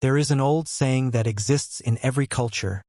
There is an old saying that exists in every culture,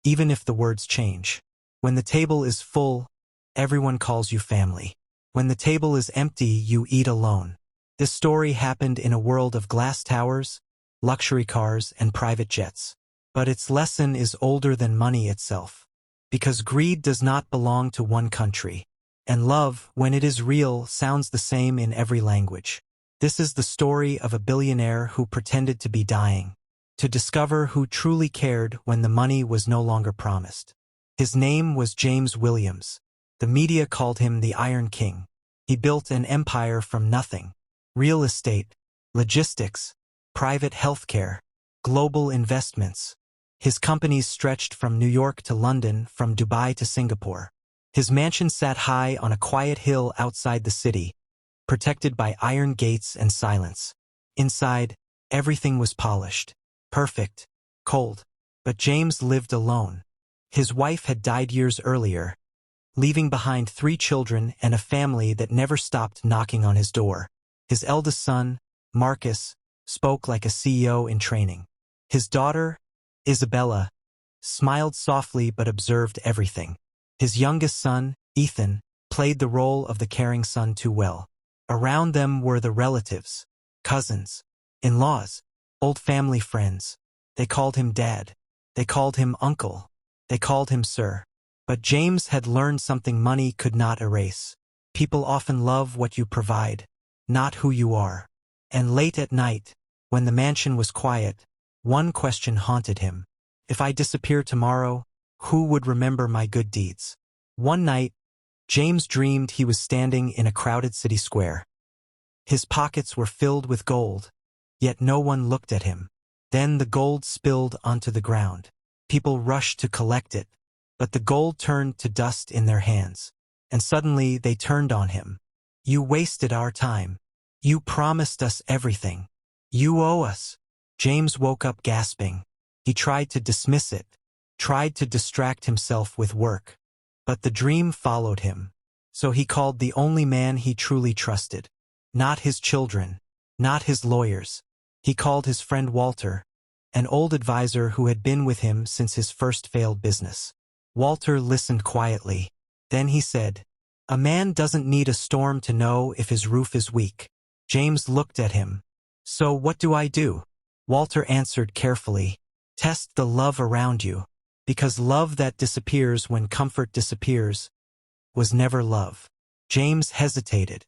even if the words change. When the table is full, everyone calls you family. When the table is empty, you eat alone. This story happened in a world of glass towers, luxury cars, and private jets. But its lesson is older than money itself. Because greed does not belong to one country. And love, when it is real, sounds the same in every language. This is the story of a billionaire who pretended to be dying, to discover who truly cared when the money was no longer promised. His name was James Williams. The media called him the Iron King. He built an empire from nothing. Real estate, logistics, private healthcare, global investments. His companies stretched from New York to London, from Dubai to Singapore. His mansion sat high on a quiet hill outside the city, protected by iron gates and silence. Inside, everything was polished, perfect, cold. But James lived alone. His wife had died years earlier, leaving behind 3 children and a family that never stopped knocking on his door. His eldest son, Marcus, spoke like a CEO in training. His daughter, Isabella, smiled softly but observed everything. His youngest son, Ethan, played the role of the caring son too well. Around them were the relatives, cousins, in-laws, old family friends. They called him Dad. They called him Uncle. They called him Sir. But James had learned something money could not erase. People often love what you provide, not who you are. And late at night, when the mansion was quiet, one question haunted him. If I disappear tomorrow, who would remember my good deeds? One night, James dreamed he was standing in a crowded city square. His pockets were filled with gold, yet no one looked at him. Then the gold spilled onto the ground. People rushed to collect it, but the gold turned to dust in their hands. And suddenly they turned on him. You wasted our time. You promised us everything. You owe us. James woke up gasping. He tried to dismiss it, tried to distract himself with work. But the dream followed him. So he called the only man he truly trusted. Not his children, not his lawyers. He called his friend Walter, an old advisor who had been with him since his first failed business. Walter listened quietly. Then he said, "A man doesn't need a storm to know if his roof is weak." James looked at him. "So what do I do?" Walter answered carefully, "Test the love around you. Because love that disappears when comfort disappears was never love." James hesitated.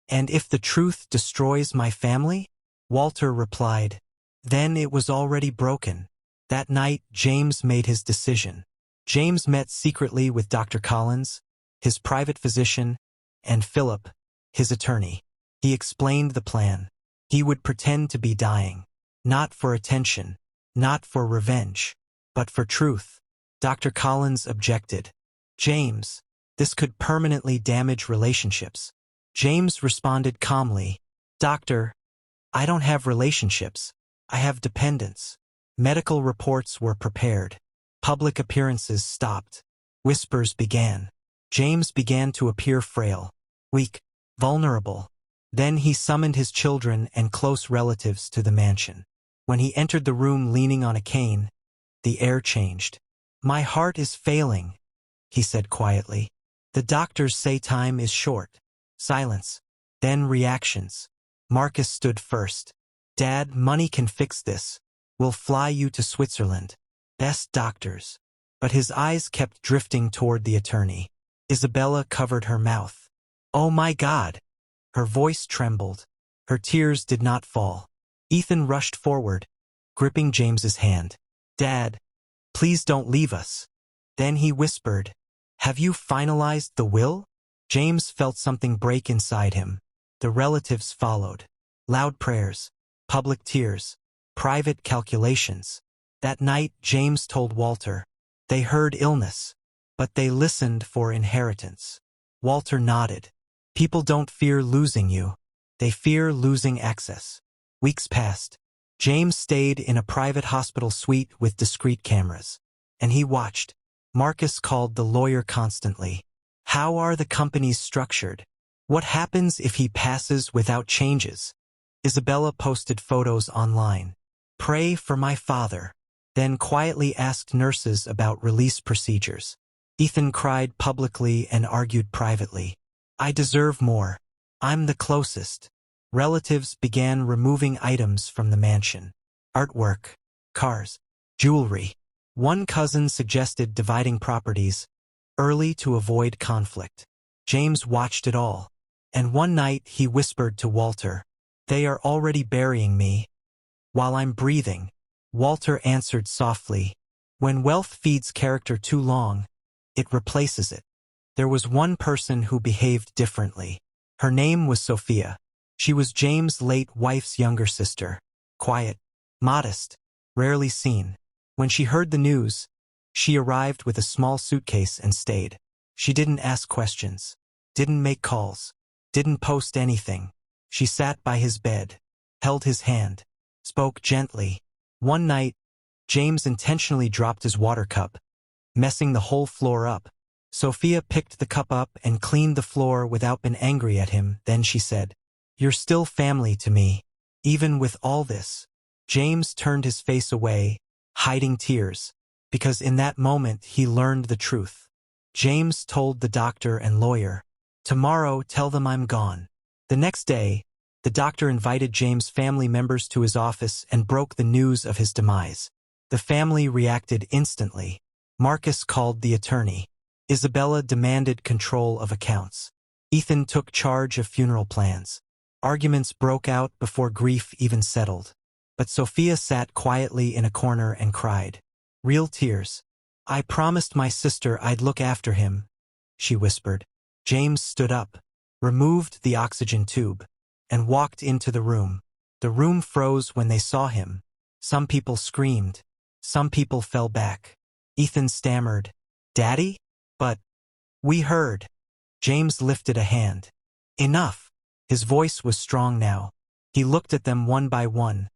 "And if the truth destroys my family?" Walter replied, "Then it was already broken." That night, James made his decision. James met secretly with Dr. Collins, his private physician, and Philip, his attorney. He explained the plan. He would pretend to be dying, not for attention, not for revenge, but for truth. Dr. Collins objected. "James, this could permanently damage relationships." James responded calmly, "Doctor, I don't have relationships. I have dependents." Medical reports were prepared. Public appearances stopped. Whispers began. James began to appear frail, weak, vulnerable. Then he summoned his children and close relatives to the mansion. When he entered the room leaning on a cane, the air changed. "My heart is failing," he said quietly. "The doctors say time is short." Silence. Then reactions. Marcus stood first. "Dad, money can fix this. We'll fly you to Switzerland. Best doctors." But his eyes kept drifting toward the attorney. Isabella covered her mouth. "Oh my God!" Her voice trembled. Her tears did not fall. Ethan rushed forward, gripping James's hand. "Dad, please don't leave us." Then he whispered, "Have you finalized the will?" James felt something break inside him. The relatives followed. Loud prayers, public tears, private calculations. That night, James told Walter. They heard illness, but they listened for inheritance. Walter nodded. "People don't fear losing you. They fear losing access." Weeks passed. James stayed in a private hospital suite with discreet cameras. And he watched. Marcus called the lawyer constantly. How are the companies structured? What happens if he passes without changes? Isabella posted photos online. Pray for my father. Then quietly asked nurses about release procedures. Ethan cried publicly and argued privately. I deserve more. I'm the closest. Relatives began removing items from the mansion. Artwork, cars, jewelry. One cousin suggested dividing properties early to avoid conflict. James watched it all. And one night he whispered to Walter, "They are already burying me while I'm breathing." Walter answered softly, "When wealth feeds character too long, it replaces it." There was one person who behaved differently. Her name was Sophia. She was James' late wife's younger sister. Quiet, modest, rarely seen. When she heard the news, she arrived with a small suitcase and stayed. She didn't ask questions, didn't make calls, didn't post anything. She sat by his bed, held his hand, spoke gently. One night, James intentionally dropped his water cup, messing the whole floor up. Sophia picked the cup up and cleaned the floor without being angry at him. Then she said, "You're still family to me, even with all this." James turned his face away, hiding tears, because in that moment he learned the truth. James told the doctor and lawyer, "Tomorrow tell them I'm gone." The next day, the doctor invited James' family members to his office and broke the news of his demise. The family reacted instantly. Marcus called the attorney. Isabella demanded control of accounts. Ethan took charge of funeral plans. Arguments broke out before grief even settled. But Sophia sat quietly in a corner and cried. Real tears. "I promised my sister I'd look after him," she whispered. James stood up, removed the oxygen tube, and walked into the room. The room froze when they saw him. Some people screamed. Some people fell back. Ethan stammered, "Daddy?" "But we heard." James lifted a hand. "Enough." His voice was strong now. He looked at them one by one,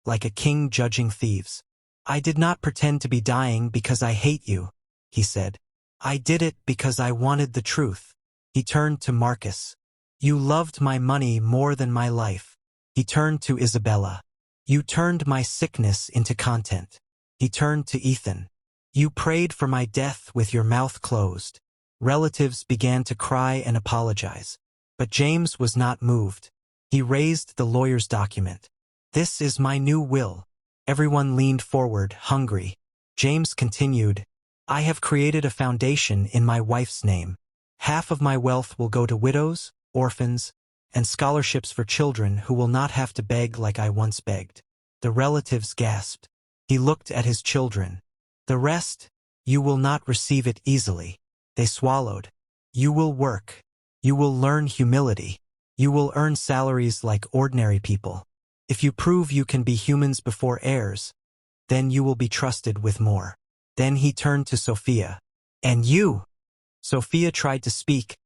like a king judging thieves. "I did not pretend to be dying because I hate you," he said. "I did it because I wanted the truth." He turned to Marcus. "You loved my money more than my life." He turned to Isabella. "You turned my sickness into content." He turned to Ethan. "You prayed for my death with your mouth closed." Relatives began to cry and apologize. But James was not moved. He raised the lawyer's document. "This is my new will." Everyone leaned forward, hungry. James continued, "I have created a foundation in my wife's name. Half of my wealth will go to widows, orphans, and scholarships for children who will not have to beg like I once begged." The relatives gasped. He looked at his children. "The rest, you will not receive it easily." They swallowed. "You will work. You will learn humility. You will earn salaries like ordinary people. If you prove you can be humans before heirs, then you will be trusted with more." Then he turned to Sophia. "And you?" Sophia tried to speak,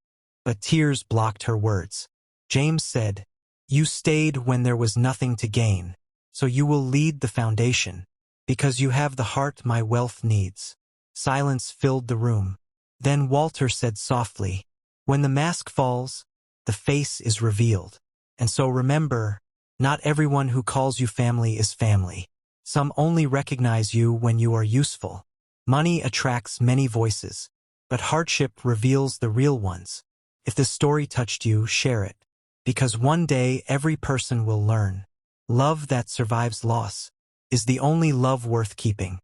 but tears blocked her words. James said, "You stayed when there was nothing to gain, so you will lead the foundation, because you have the heart my wealth needs." Silence filled the room. Then Walter said softly, "When the mask falls, the face is revealed. And so remember, not everyone who calls you family is family. Some only recognize you when you are useful. Money attracts many voices, but hardship reveals the real ones. If this story touched you, share it, because one day every person will learn. Love that survives loss is the only love worth keeping."